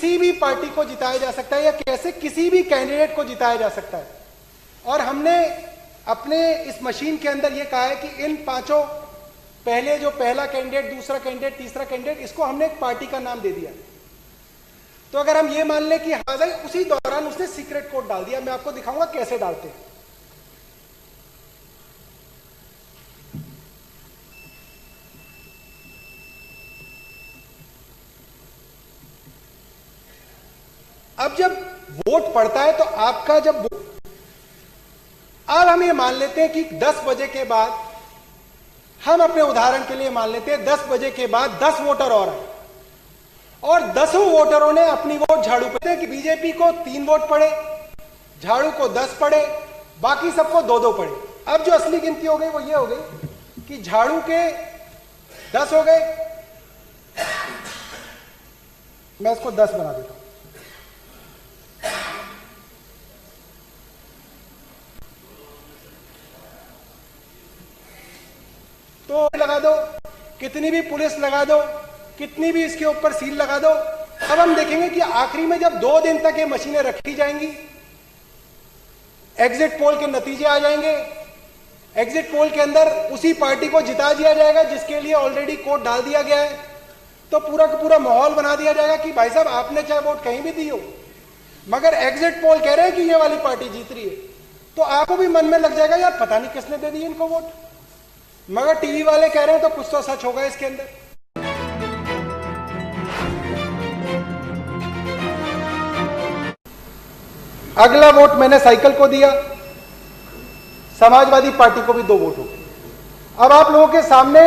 किसी भी पार्टी को जिताया जा सकता है या कैसे किसी भी कैंडिडेट को जिताया जा सकता है। और हमने अपने इस मशीन के अंदर यह कहा है कि इन पांचों, पहले जो पहला कैंडिडेट, दूसरा कैंडिडेट, तीसरा कैंडिडेट, इसको हमने एक पार्टी का नाम दे दिया। तो अगर हम ये मान लें कि हाँ भाई उसी दौरान उसने सीक्रेट कोड डाल दिया, मैं आपको दिखाऊंगा कैसे डालते हैं। अब जब वोट पड़ता है तो आपका जब, अब हम ये मान लेते हैं कि 10 बजे के बाद, हम अपने उदाहरण के लिए मान लेते हैं 10 बजे के बाद 10 वोटर और आए और 10 वोटरों ने अपनी वोट झाड़ू पे, कि बीजेपी को 3 वोट पड़े, झाड़ू को 10 पड़े, बाकी सबको 2-2 पड़े। अब जो असली गिनती हो गई वो ये हो गई कि झाड़ू के 10 हो गए, मैं इसको 10 बना देता हूं, तो लगा दो, कितनी भी पुलिस लगा दो, कितनी भी इसके ऊपर सील लगा दो। अब हम देखेंगे कि आखिरी में जब 2 दिन तक ये मशीनें रखी जाएंगी, एग्जिट पोल के नतीजे आ जाएंगे, एग्जिट पोल के अंदर उसी पार्टी को जिता दिया जाएगा जिसके लिए ऑलरेडी कोड डाल दिया गया है। तो पूरा का पूरा माहौल बना दिया जाएगा कि भाई साहब आपने चाहे वोट कहीं भी दी हो, मगर एग्जिट पोल कह रहे हैं कि ये वाली पार्टी जीत रही है, तो आपको भी मन में लग जाएगा यार पता नहीं किसने दे दी इनको वोट, मगर टीवी वाले कह रहे हैं तो कुछ तो सच होगा इसके अंदर। अगला वोट मैंने साइकिल को दिया, समाजवादी पार्टी को भी 2 वोट हो गए। अब आप लोगों के सामने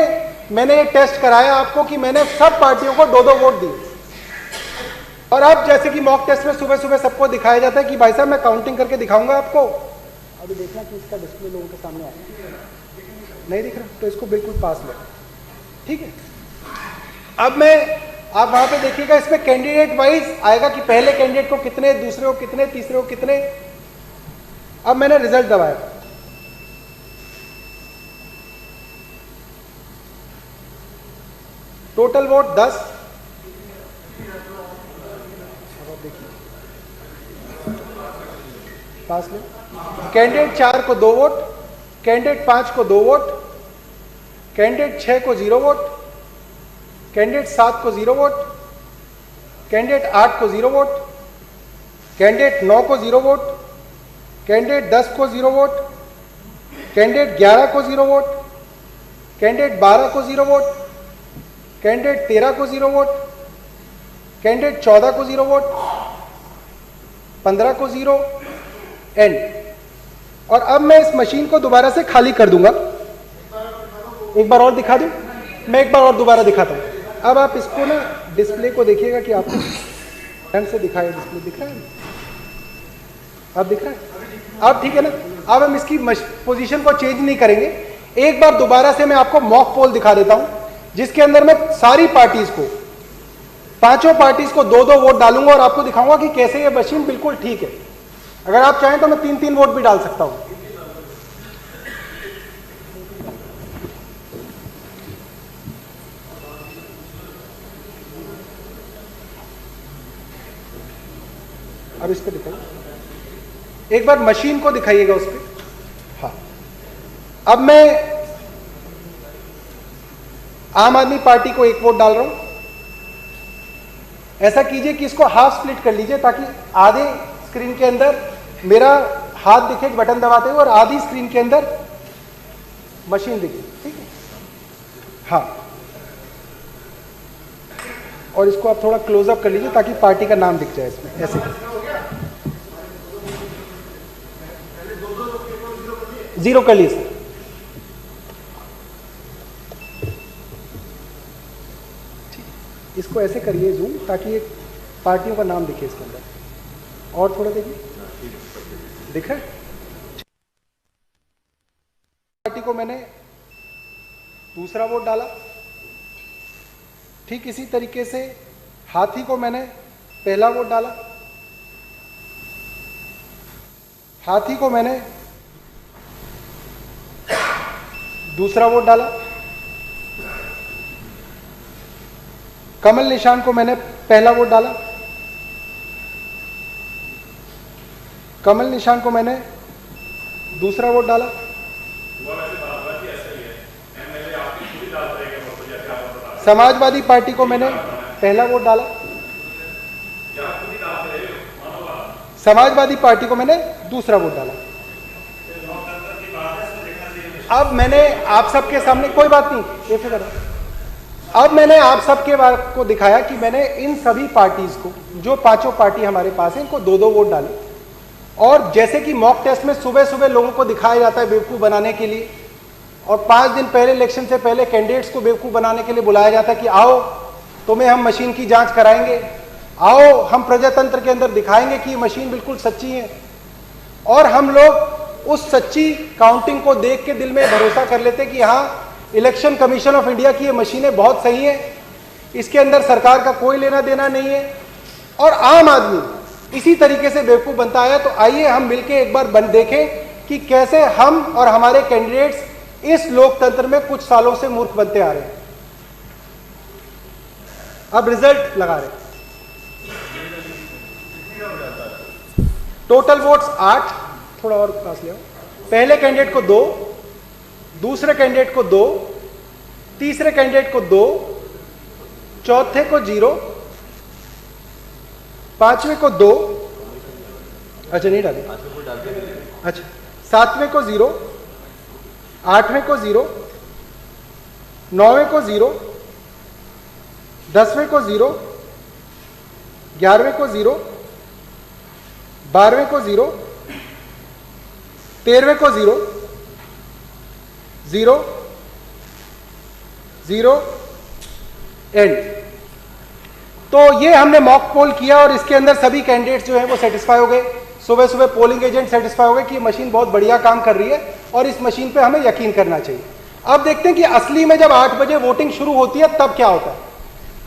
मैंने ये टेस्ट कराया आपको कि मैंने सब पार्टियों को 2-2 वोट दिए। और अब जैसे कि मॉक टेस्ट में सुबह सुबह सबको दिखाया जाता है कि भाई साहब मैं काउंटिंग करके दिखाऊंगा आपको, अभी देखना कि इसका डिस्प्ले लोगों के सामने आया, नहीं दिख रहा तो इसको बिल्कुल पास लो, ठीक है। अब मैं, आप वहां पे देखिएगा इसमें कैंडिडेट वाइज आएगा कि पहले कैंडिडेट को कितने, दूसरे को कितने, तीसरे को कितने। अब मैंने रिजल्ट दबाया, टोटल वोट 10, पास ले। कैंडिडेट 4 को 2 वोट, कैंडिडेट 5 को 2 वोट, कैंडिडेट 6 को 0 वोट, कैंडिडेट 7 को 0 वोट, कैंडिडेट 8 को 0 वोट, कैंडिडेट 9 को 0 वोट, कैंडिडेट 10 को 0 वोट, कैंडिडेट 11 को 0 वोट, कैंडिडेट 12 को 0 वोट, कैंडिडेट 13 को 0 वोट, कैंडिडेट 14 को 0 वोट, 15 को 0, एंड। और अब मैं इस मशीन को दोबारा से खाली कर दूंगा, एक बार और दिखा दूं, मैं एक बार और दोबारा दिखाता हूं। अब आप इसको ना डिस्प्ले को देखिएगा कि आपको ढंग से दिखाया, डिस्प्ले दिख रहा है, अब दिख रहा है, अब ठीक है ना। अब हम इसकी पोजीशन को चेंज नहीं करेंगे, एक बार दोबारा से मैं आपको मॉक पोल दिखा देता हूं जिसके अंदर मैं सारी पार्टीज को, 5 पार्टीज को 2-2 वोट डालूंगा और आपको दिखाऊंगा कि कैसे ये मशीन बिल्कुल ठीक है। अगर आप चाहें तो मैं 3-3 वोट भी डाल सकता हूं। अब इस पे दिखाइए, एक बार मशीन को दिखाइएगा उस पे। हाँ, अब मैं आम आदमी पार्टी को 1 वोट डाल रहा हूं। ऐसा कीजिए कि इसको हाफ स्प्लिट कर लीजिए ताकि आधे स्क्रीन के अंदर मेरा हाथ दिखे बटन दबाते हुए और आधी स्क्रीन के अंदर मशीन दिखे, ठीक है। हाँ, और इसको आप थोड़ा क्लोजअप कर लीजिए ताकि पार्टी का नाम दिख जाए इसमें, ऐसे 0 कर लीजिए। इसको ऐसे करिए जूम ताकि एक पार्टियों का नाम दिखे इसके अंदर, और थोड़ा देखिए, दिख रहा है। पार्टी को मैंने दूसरा वोट डाला, ठीक इसी तरीके से हाथी को मैंने पहला वोट डाला, हाथी को मैंने दूसरा वोट डाला, कमल निशान को मैंने पहला वोट डाला, कमल निशान को मैंने दूसरा वोट डाला। समाजवादी पार्टी को मैंने पहला वोट डाला। समाजवादी पार्टी को मैंने दूसरा वोट डाला। अब मैंने आप सबके सामने, कोई बात नहीं, बेफिक्र रहो। अब मैंने आप सबके बात को दिखाया कि मैंने इन सभी पार्टीज को, जो पांचों पार्टी हमारे पास है, इनको 2-2 वोट डाले। और जैसे कि मॉक टेस्ट में सुबह सुबह लोगों को दिखाया जाता है बेवकूफ़ बनाने के लिए, और 5 दिन पहले इलेक्शन से पहले कैंडिडेट्स को बेवकूफ़ बनाने के लिए बुलाया जाता है कि आओ तुम्हें हम मशीन की जांच कराएंगे, आओ हम प्रजातंत्र के अंदर दिखाएंगे कि ये मशीन बिल्कुल सच्ची है। और हम लोग उस सच्ची काउंटिंग को देख के दिल में भरोसा कर लेते कि हाँ, इलेक्शन कमीशन ऑफ इंडिया की ये मशीनें बहुत सही हैं, इसके अंदर सरकार का कोई लेना देना नहीं है। और आम आदमी इसी तरीके से बेवकूफ़ बनता आया। तो आइए हम मिलके एक बार देखें कि कैसे हम और हमारे कैंडिडेट्स इस लोकतंत्र में कुछ सालों से मूर्ख बनते आ रहे हैं। अब रिजल्ट लगा रहे हैं। टोटल वोट्स 8, थोड़ा और पास ले आओ। पहले कैंडिडेट को 2, दूसरे कैंडिडेट को 2, तीसरे कैंडिडेट को 2, चौथे को 0, पांचवें को 2, अच्छा नहीं डाले, अच्छा, सातवें को 0, आठवें को 0, नौवें को 0, 10वें को 0, 11वें को 0, 12वें को 0, 13वें को 0, 0, 0, एंड। तो ये हमने मॉक पोल किया और इसके अंदर सभी कैंडिडेट्स जो हैं वो सेटिस्फाई हो गए। सुबह सुबह पोलिंग एजेंट सेटिस्फाई हो गए कि ये मशीन बहुत बढ़िया काम कर रही है और इस मशीन पे हमें यकीन करना चाहिए। अब देखते हैं कि असली में जब 8 बजे वोटिंग शुरू होती है तब क्या होता है।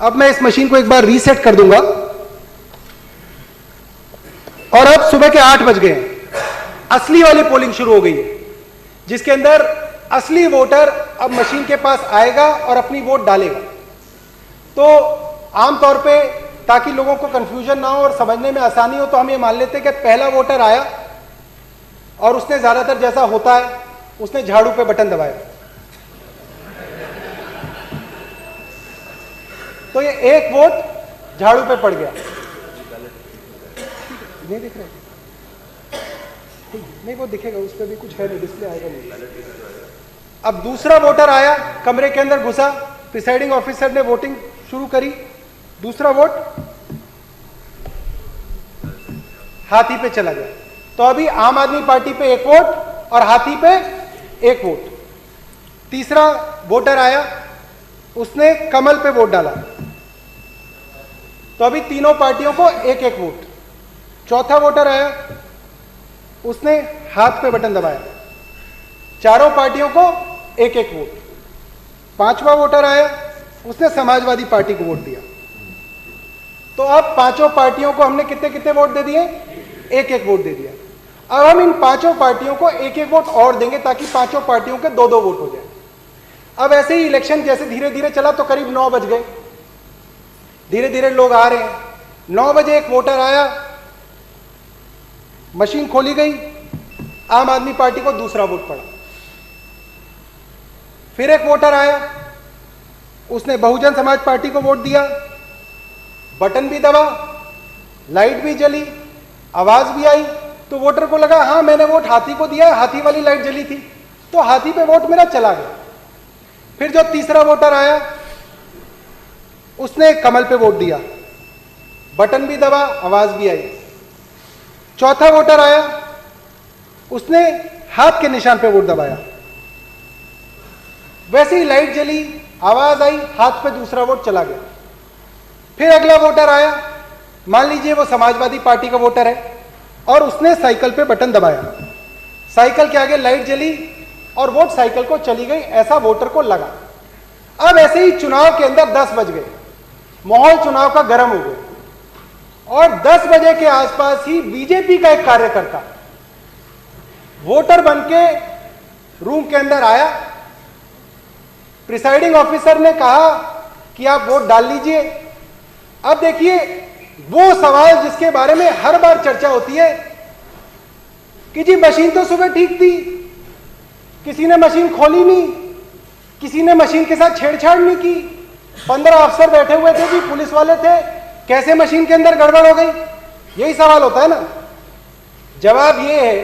अब मैं इस मशीन को एक बार रीसेट कर दूंगा और अब सुबह के 8 बज गए हैं, असली वाली पोलिंग शुरू हो गई है, जिसके अंदर असली वोटर अब मशीन के पास आएगा और अपनी वोट डालेगा। तो आमतौर पे ताकि लोगों को कंफ्यूजन ना हो और समझने में आसानी हो, तो हम ये मान लेते हैं कि पहला वोटर आया और उसने ज्यादातर जैसा होता है उसने झाड़ू पे बटन दबाया, तो ये एक वोट झाड़ू पे पड़ गया। नहीं दिख रहा है? नहीं, वो दिखेगा, उस पर भी कुछ है नहीं, डिस्प्ले आएगा नहीं। अब दूसरा वोटर आया, कमरे के अंदर घुसा, प्रिसाइडिंग ऑफिसर ने वोटिंग शुरू करी, दूसरा वोट हाथी पे चला गया। तो अभी आम आदमी पार्टी पे 1 वोट और हाथी पे 1 वोट। तीसरा वोटर आया, उसने कमल पे वोट डाला, तो अभी तीनों पार्टियों को 1-1 वोट। चौथा वोटर आया, उसने हाथ पे बटन दबाया, चारों पार्टियों को 1-1 वोट। पांचवा वोटर आया, उसने समाजवादी पार्टी को वोट दिया। तो अब पांचों पार्टियों को हमने कितने कितने वोट दे दिए? 1-1 वोट दे दिया। अब हम इन पांचों पार्टियों को 1-1 वोट और देंगे ताकि पांचों पार्टियों के 2-2 वोट हो जाए। अब ऐसे ही इलेक्शन जैसे धीरे धीरे चला तो करीब 9 बज गए, धीरे धीरे लोग आ रहे हैं। 9 बजे एक वोटर आया, मशीन खोली गई, आम आदमी पार्टी को दूसरा वोट पड़ा। फिर एक वोटर आया, उसने बहुजन समाज पार्टी को वोट दिया, बटन भी दबा, लाइट भी जली, आवाज भी आई, तो वोटर को लगा हाँ मैंने वोट हाथी को दिया, हाथी वाली लाइट जली थी, तो हाथी पे वोट मेरा चला गया। फिर जो तीसरा वोटर आया, उसने कमल पे वोट दिया, बटन भी दबा, आवाज भी आई। चौथा वोटर आया, उसने हाथ के निशान पे वोट दबाया, वैसे ही लाइट जली, आवाज आई, हाथ पे दूसरा वोट चला गया। फिर अगला वोटर आया, मान लीजिए वो समाजवादी पार्टी का वोटर है, और उसने साइकिल पे बटन दबाया, साइकिल के आगे लाइट जली और वोट साइकिल को चली गई, ऐसा वोटर को लगा। अब ऐसे ही चुनाव के अंदर 10 बज गए, माहौल चुनाव का गर्म हो गया, और 10 बजे के आसपास ही बीजेपी का एक कार्यकर्ता वोटर बनके रूम के अंदर आया। प्रिसाइडिंग ऑफिसर ने कहा कि आप वोट डाल लीजिए। अब देखिए वो सवाल जिसके बारे में हर बार चर्चा होती है कि जी मशीन तो सुबह ठीक थी, किसी ने मशीन खोली नहीं, किसी ने मशीन के साथ छेड़छाड़ नहीं की, 15 अफसर बैठे हुए थे जी, पुलिस वाले थे, कैसे मशीन के अंदर गड़बड़ हो गई? यही सवाल होता है ना। जवाब यह है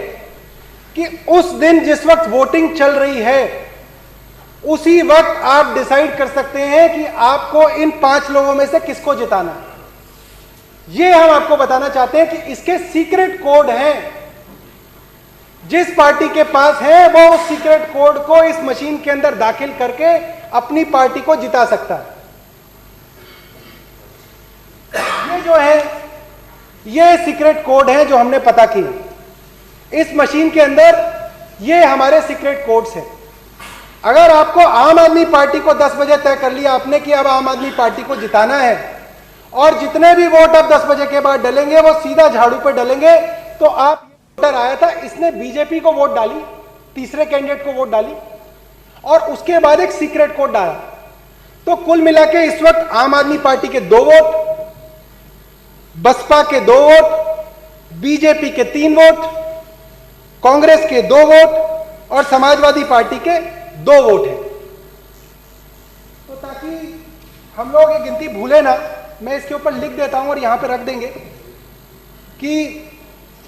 कि उस दिन जिस वक्त वोटिंग चल रही है उसी वक्त आप डिसाइड कर सकते हैं कि आपको इन 5 लोगों में से किसको जिताना है। यह हम आपको बताना चाहते हैं कि इसके सीक्रेट कोड हैं। जिस पार्टी के पास है वो उस सीक्रेट कोड को इस मशीन के अंदर दाखिल करके अपनी पार्टी को जिता सकता है। ये जो है ये सीक्रेट कोड है जो हमने पता किए इस मशीन के अंदर। ये हमारे सीक्रेट कोड्स हैं। अगर आपको आम आदमी पार्टी को 10 बजे तय कर लिया आपने कि अब आम आदमी पार्टी को जिताना है और जितने भी वोट अब 10 बजे के बाद डलेंगे वो सीधा झाड़ू पे डलेंगे, तो आप वोटर आया था, इसने बीजेपी को वोट डाली, तीसरे कैंडिडेट को वोट डाली और उसके बाद एक सीक्रेट कोड डाला। तो कुल मिला के इस वक्त आम आदमी पार्टी के 2 वोट, बसपा के 2 वोट, बीजेपी के 3 वोट, कांग्रेस के 2 वोट और समाजवादी पार्टी के 2 वोट हैं। तो ताकि हम लोग ये गिनती भूले ना, मैं इसके ऊपर लिख देता हूं और यहां पे रख देंगे कि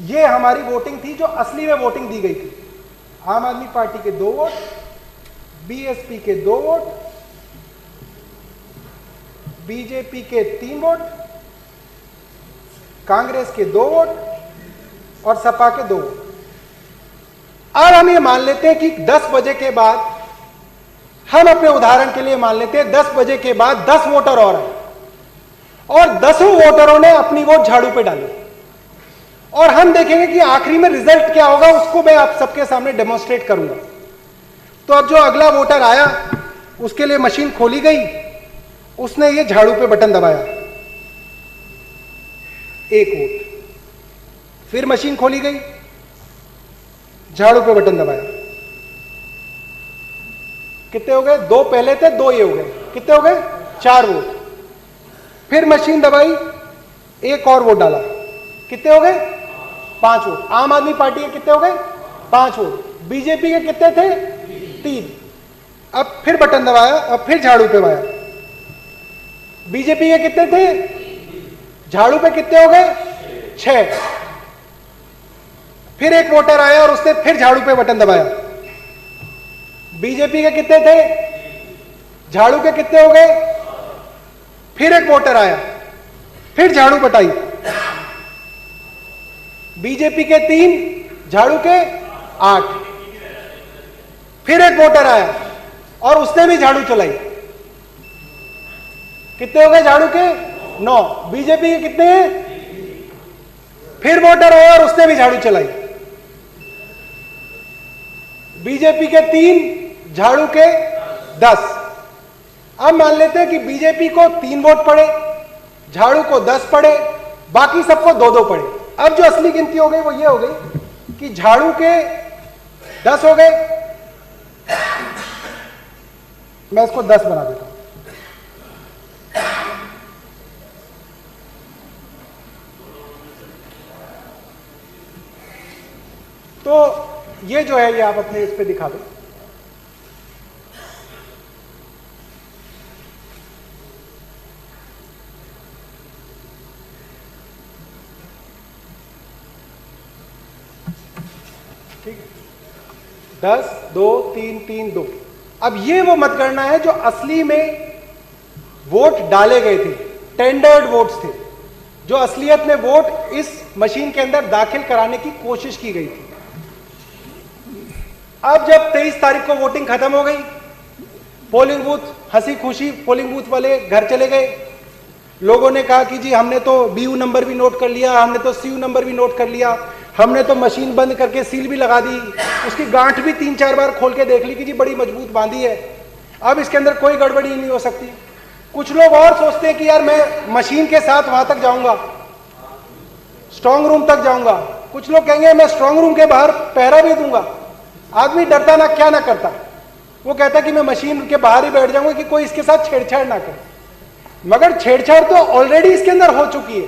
ये हमारी वोटिंग थी जो असली में वोटिंग दी गई थी। आम आदमी पार्टी के 2 वोट, बीएसपी के 2 वोट, बीजेपी के 3 वोट, कांग्रेस के 2 वोट और सपा के 2 वोट। अब हम ये मान लेते हैं कि 10 बजे के बाद, हम अपने उदाहरण के लिए मान लेते हैं 10 बजे के बाद 10 वोटर और आए और 10 वोटरों ने अपनी वोट झाड़ू पे डाली और हम देखेंगे कि आखिरी में रिजल्ट क्या होगा, उसको मैं आप सबके सामने डेमोन्स्ट्रेट करूंगा। तो अब जो अगला वोटर आया उसके लिए मशीन खोली गई, उसने ये झाड़ू पे बटन दबाया, 1 वोट। फिर मशीन खोली गई, झाड़ू पे बटन दबाया, कितने हो गए? 2 पहले थे, 2 ये हो गए, कितने हो गए? 4 वोट। फिर मशीन दबाई, 1 और वोट डाला, कितने हो गए? 5 वोट। आम आदमी पार्टी के कितने हो गए? 5 वोट। बीजेपी के कितने थे? 3। अब फिर बटन दबाया, अब फिर झाड़ू पे दबाया, बीजेपी के कितने थे? झाड़ू पे कितने हो गए? 6। फिर एक वोटर आया और उसने फिर झाड़ू पे बटन दबाया, बीजेपी के कितने थे? झाड़ू के कितने हो गए? फिर एक वोटर आया, फिर झाड़ू बटाई, बीजेपी के 3, झाड़ू के 8। फिर एक वोटर आया और उसने भी झाड़ू चलाई, कितने हो गए? झाड़ू के 9। बीजेपी के कितने हैं? फिर वोटर आया और उसने भी झाड़ू चलाई, बीजेपी के 3, झाड़ू के 10। अब मान लेते हैं कि बीजेपी को 3 वोट पड़े, झाड़ू को 10 पड़े, बाकी सबको 2-2 पड़े। अब जो असली गिनती हो गई वो ये हो गई कि झाड़ू के 10 हो गए, मैं इसको 10 बना देता हूं, तो ये जो है ये आप अपने इस पे दिखा दो। ठीक, 10, 2, 3, 3, 2। अब ये वो मतगणना है जो असली में वोट डाले गए थे, टेंडर्ड वोट्स थे, जो असलियत में वोट इस मशीन के अंदर दाखिल कराने की कोशिश की गई थी। अब जब 23 तारीख को वोटिंग खत्म हो गई, पोलिंग बूथ हंसी खुशी पोलिंग बूथ वाले घर चले गए। लोगों ने कहा कि जी हमने तो बीयू नंबर भी नोट कर लिया, हमने तो सीयू नंबर भी नोट कर लिया, हमने तो मशीन बंद करके सील भी लगा दी, उसकी गांठ भी 3-4 बार खोल के देख ली कि जी बड़ी मजबूत बांधी है, अब इसके अंदर कोई गड़बड़ी नहीं हो सकती। कुछ लोग और सोचते हैं कि यार मैं मशीन के साथ वहां तक जाऊंगा, स्ट्रांग रूम तक जाऊंगा। कुछ लोग कहेंगे मैं स्ट्रांग रूम के बाहर पहरा भी दूंगा। आदमी डरता ना क्या ना करता, वो कहता कि मैं मशीन के बाहर ही बैठ जाऊंगा कि कोई इसके साथ छेड़छाड़ ना करे। मगर छेड़छाड़ तो ऑलरेडी इसके अंदर हो चुकी है,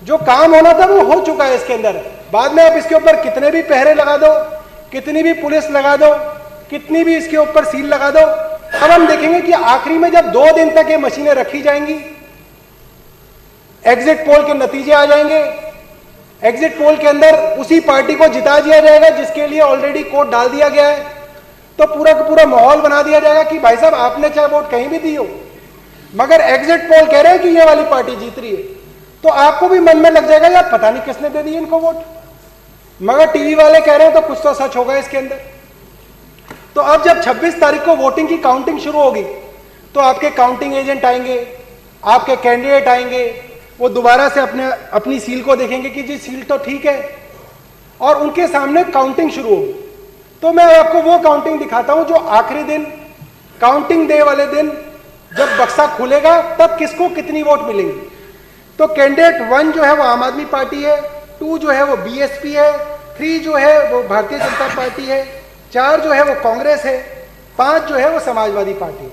जो काम होना था वो हो चुका है इसके अंदर। बाद में आप इसके ऊपर कितने भी पहरे लगा दो, कितनी भी पुलिस लगा दो, कितनी भी इसके ऊपर सील लगा दो, अब हम देखेंगे कि आखिरी में जब 2 दिन तक ये मशीनें रखी जाएंगी, एग्जिट पोल के नतीजे आ जाएंगे, एग्जिट पोल के अंदर उसी पार्टी को जिता दिया जाएगा जिसके लिए ऑलरेडी कोड डाल दिया गया है, तो पूरा का पूरा माहौल बना दिया जाएगा कि भाई साहब आपने चाहे वोट कहीं भी दी हो, मगर एग्जिट पोल कह रहे हैं कि ये वाली पार्टी जीत रही है, तो आपको भी मन में लग जाएगा यार पता नहीं किसने दे दी इनको वोट, मगर टीवी वाले कह रहे हैं तो कुछ तो सच होगा इसके अंदर। तो अब जब 26 तारीख को वोटिंग की काउंटिंग शुरू होगी तो आपके काउंटिंग एजेंट आएंगे, आपके कैंडिडेट आएंगे, वो दोबारा से अपनी सील को देखेंगे कि जी सील तो ठीक है, और उनके सामने काउंटिंग शुरू होगी। तो मैं आपको वो काउंटिंग दिखाता हूं जो आखिरी दिन, काउंटिंग डे वाले दिन जब बक्सा खुलेगा तब किसको कितनी वोट मिलेंगी। तो कैंडिडेट 1 जो है वो आम आदमी पार्टी है, 2 जो है वो बीएसपी है, 3 जो है वो भारतीय जनता पार्टी है, 4 जो है वो कांग्रेस है, 5 जो है वो समाजवादी पार्टी है।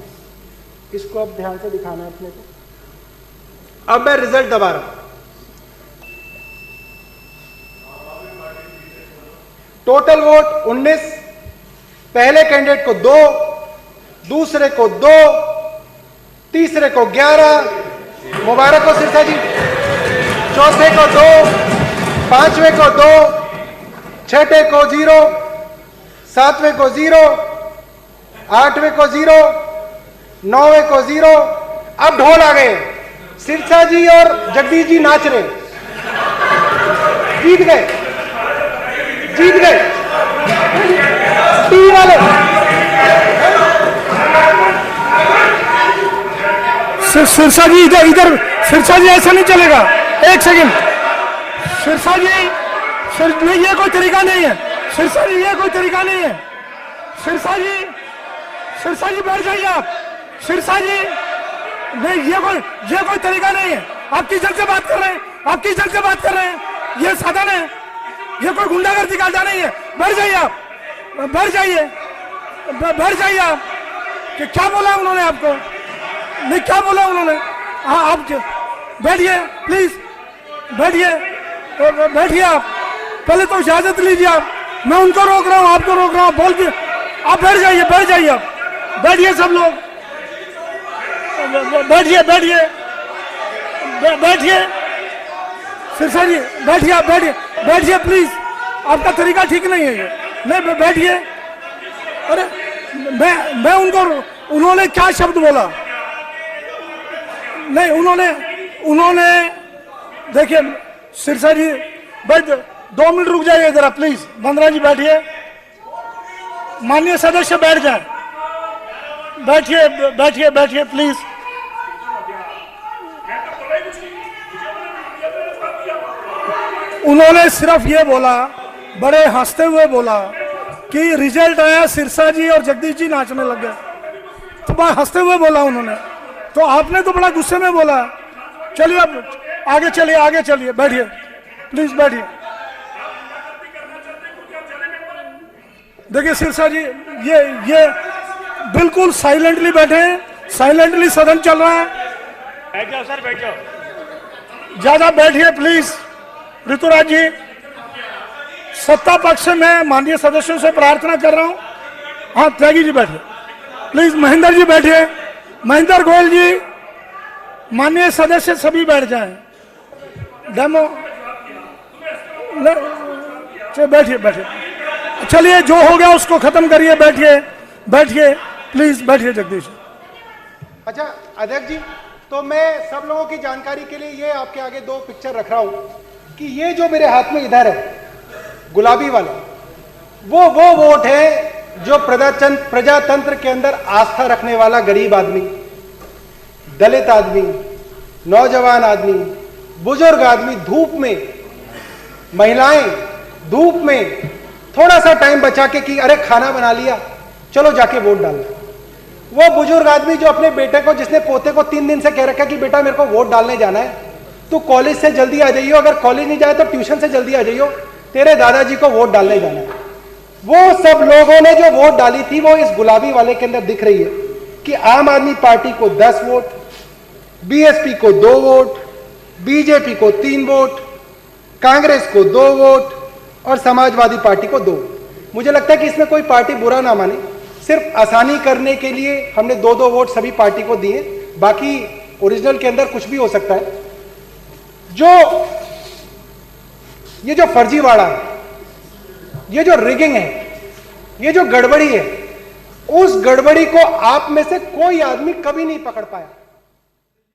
इसको अब ध्यान से दिखाना है अपने को। अब मैं रिजल्ट दबा रहा हूं। टोटल वोट 19, पहले कैंडिडेट को 2, दूसरे को 2, तीसरे को 11, मुबारक हो सिरसा जी, चौथे को 2, पांचवें को 2, छठे को 0, सातवें को 0, आठवें को 0, नौवें को 0। अब ढोल आ गए, सिरसा जी और जगदीश जी नाच रहे, जीत गए, जीत गए टीवी वाले। सिरसा जी इधर सिरसा जी ऐसा नहीं चलेगा, एक सेकंड। सिरसा जी ये कोई तरीका नहीं है, सिरसा जी ये कोई तरीका नहीं है। सिरसा जी बैठ जाइए आप। सिरसा जी नहीं, ये कोई तरीका नहीं है। आप किस ढंग से बात कर रहे हैं, आप किस ढंग से बात कर रहे हैं? ये साधन है, ये कोई गुंडागर्दी का नहीं है। बैठ जाइए आप, बैठ जाइए, बैठ जाइए आप। कि क्या बोला उन्होंने आपको? नहीं, क्या बोला उन्होंने? हाँ, आप बैठिए प्लीज, बैठिए, बैठिए आप। पहले तो इजाजत लीजिए आप। मैं उनको रोक रहा हूँ, आपको रोक रहा हूँ, बोल के आप बैठ जाइए, बैठ जाइए आप। बैठिए सब लोग, बैठिए, बैठिए, बैठिए। सिरसा जी बैठिए, आप बैठिए, बैठिए प्लीज। आपका तरीका ठीक नहीं है ये। नहीं, बैठिए। अरे मैं उन्होंने क्या शब्द बोला? नहीं, उन्होंने देखिए सिरसा जी बैठ, 2 मिनट रुक जाइए जरा प्लीज। बंदरा जी बैठिए, माननीय सदस्य बैठ जाए, बैठिए, बैठिए, बैठिए प्लीज। उन्होंने सिर्फ ये बोला, बड़े हंसते हुए बोला कि रिजल्ट आया, सिरसा जी और जगदीश जी नाचने लग गए। तो बड़ा हंसते हुए बोला उन्होंने, तो आपने तो बड़ा गुस्से में बोला। चलिए अब आगे चलिए, आगे चलिए, बैठिए प्लीज, बैठिए। देखिए सिरसा जी, ये बिल्कुल साइलेंटली बैठे हैं, साइलेंटली सदन चल रहा है। बैठ जाओ सर, बैठ जाओ। ज्यादा बैठिए प्लीज। ऋतुराज जी, सत्ता पक्ष से मैं माननीय सदस्यों से प्रार्थना कर रहा हूं। हाँ, त्यागी जी बैठिए प्लीज। महेंद्र जी बैठिए, महेंद्र गोयल जी, माननीय सदस्य सभी बैठ जाएं। डेमो बैठिए, बैठिए। चलिए, जो हो गया उसको खत्म करिए। बैठिए, बैठिए प्लीज, बैठिए जगदीश। अच्छा अध्यक्ष जी, तो मैं सब लोगों की जानकारी के लिए ये आपके आगे 2 पिक्चर रख रहा हूं कि ये जो मेरे हाथ में इधर है गुलाबी वाला, वो वोट है जो प्रजातंत्र के अंदर आस्था रखने वाला गरीब आदमी, दलित आदमी, नौजवान आदमी, बुजुर्ग आदमी, धूप में, महिलाएं धूप में थोड़ा सा टाइम बचा के कि अरे खाना बना लिया, चलो जाके वोट डालना। वो बुजुर्ग आदमी जो अपने बेटे को, जिसने पोते को 3 दिन से कह रखा कि बेटा मेरे को वोट डालने जाना है, तू कॉलेज से जल्दी आ जाइयो, अगर कॉलेज नहीं जाए तो ट्यूशन से जल्दी आ जाइयो, तेरे दादाजी को वोट डालने जाना है। वो सब लोगों ने जो वोट डाली थी वो इस गुलाबी वाले के अंदर दिख रही है कि आम आदमी पार्टी को 10 वोट, बीएसपी को 2 वोट, बीजेपी को 3 वोट, कांग्रेस को 2 वोट, और समाजवादी पार्टी को 2। मुझे लगता है कि इसमें कोई पार्टी बुरा ना माने, सिर्फ आसानी करने के लिए हमने 2-2 वोट सभी पार्टी को दिए, बाकी ओरिजिनल के अंदर कुछ भी हो सकता है। ये जो फर्जीवाड़ा है, ये जो रिगिंग है, ये जो गड़बड़ी है, उस गड़बड़ी को आप में से कोई आदमी कभी नहीं पकड़ पाया।